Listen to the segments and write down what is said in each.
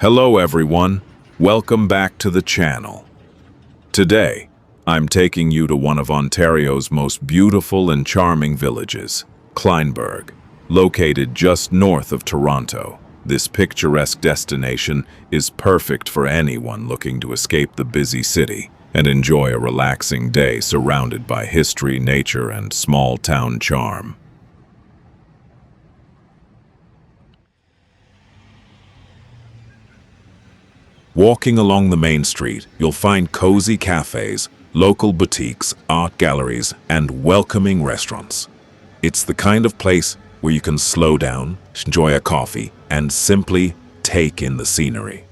Hello everyone, welcome back to the channel. Today, I'm taking you to one of Ontario's most beautiful and charming villages, Kleinburg, located just north of Toronto. This picturesque destination is perfect for anyone looking to escape the busy city and enjoy a relaxing day surrounded by history, nature, and small-town charm. Walking along the main street, you'll find cozy cafes, local boutiques, art galleries, and welcoming restaurants. It's the kind of place where you can slow down, enjoy a coffee, and simply take in the scenery.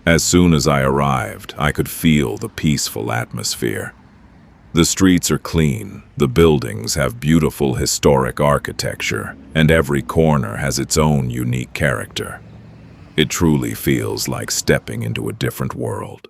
As soon as I arrived, I could feel the peaceful atmosphere. The streets are clean, the buildings have beautiful historic architecture, and every corner has its own unique character. It truly feels like stepping into a different world.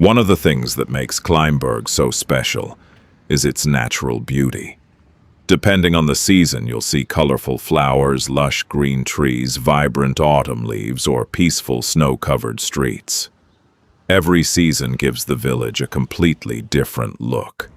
One of the things that makes Kleinburg so special is its natural beauty. Depending on the season, you'll see colorful flowers, lush green trees, vibrant autumn leaves, or peaceful snow-covered streets. Every season gives the village a completely different look.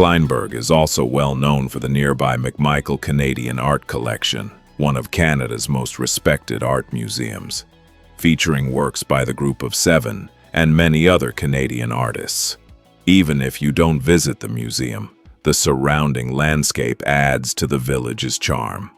Kleinburg is also well known for the nearby McMichael Canadian Art Collection, one of Canada's most respected art museums, featuring works by the Group of Seven and many other Canadian artists. Even if you don't visit the museum, the surrounding landscape adds to the village's charm.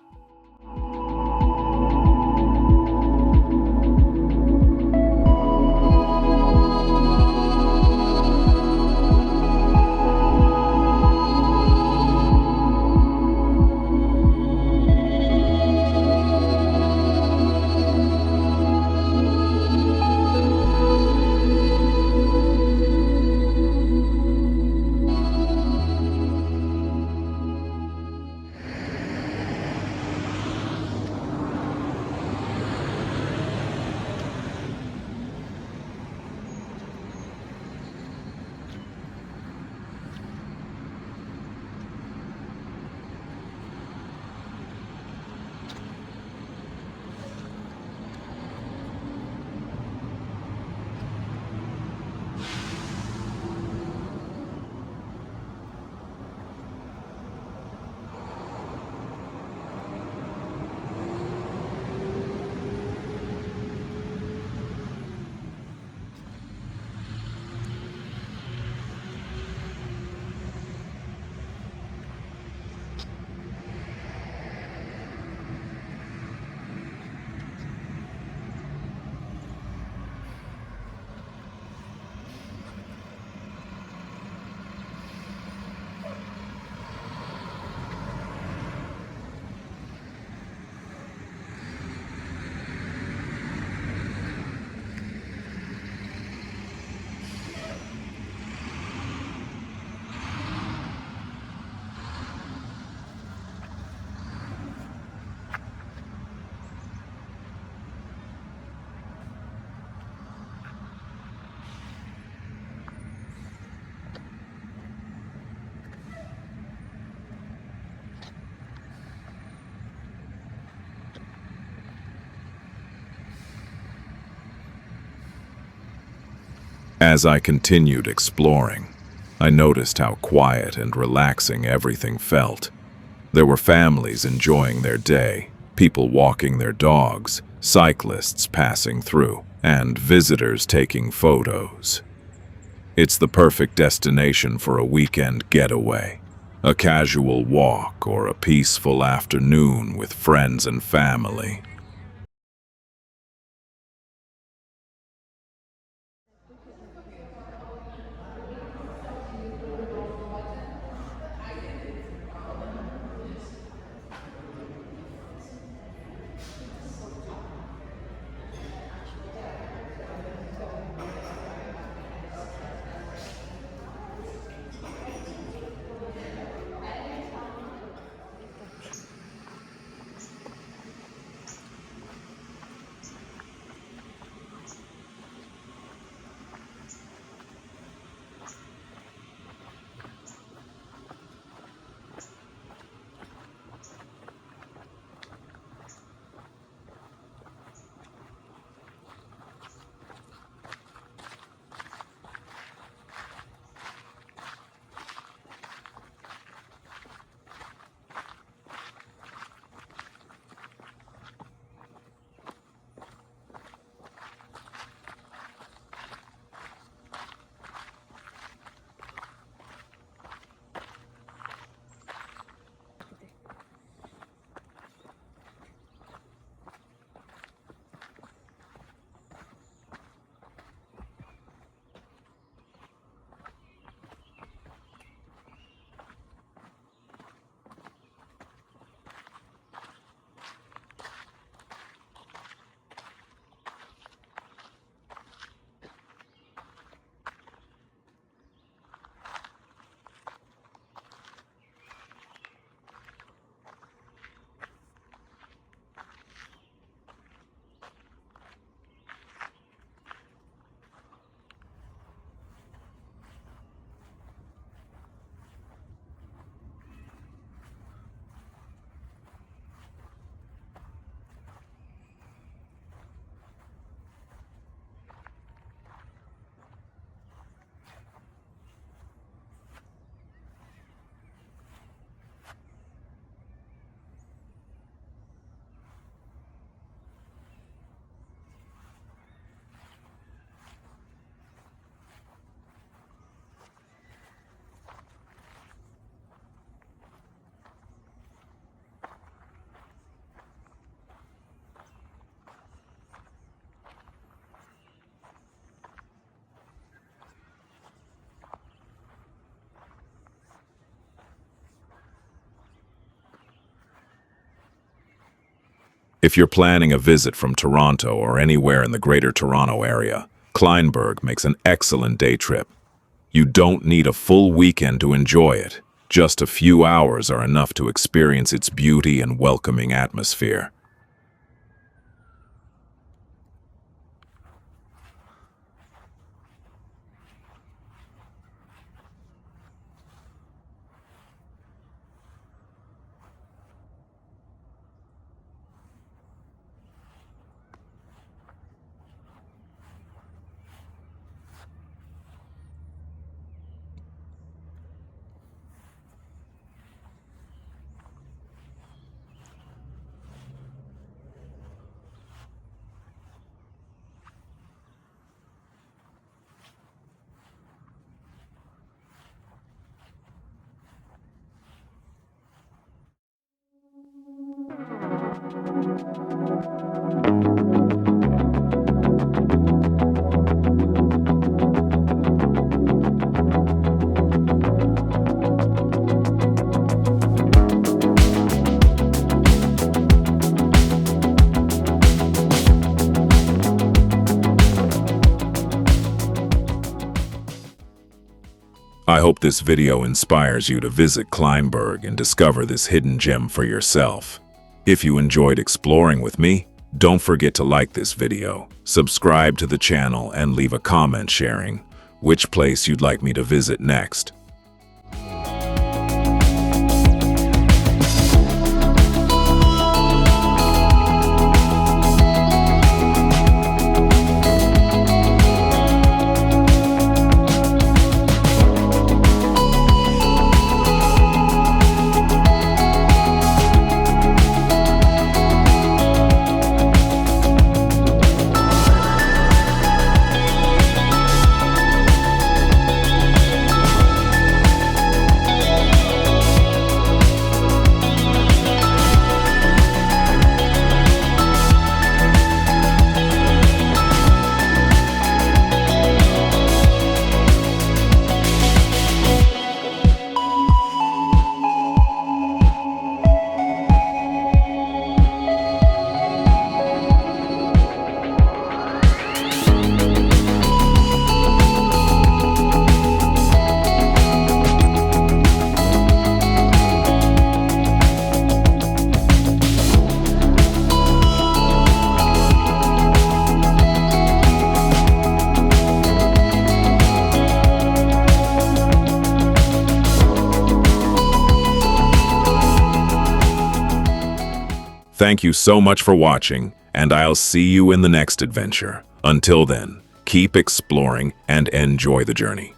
As I continued exploring, I noticed how quiet and relaxing everything felt. There were families enjoying their day, people walking their dogs, cyclists passing through, and visitors taking photos. It's the perfect destination for a weekend getaway, a casual walk or a peaceful afternoon with friends and family. If you're planning a visit from Toronto or anywhere in the Greater Toronto area, Kleinburg makes an excellent day trip. You don't need a full weekend to enjoy it. Just a few hours are enough to experience its beauty and welcoming atmosphere. I hope this video inspires you to visit Kleinburg and discover this hidden gem for yourself. If you enjoyed exploring with me, don't forget to like this video, subscribe to the channel, and leave a comment sharing which place you'd like me to visit next. Thank you so much for watching, and I'll see you in the next adventure. Until then, keep exploring and enjoy the journey.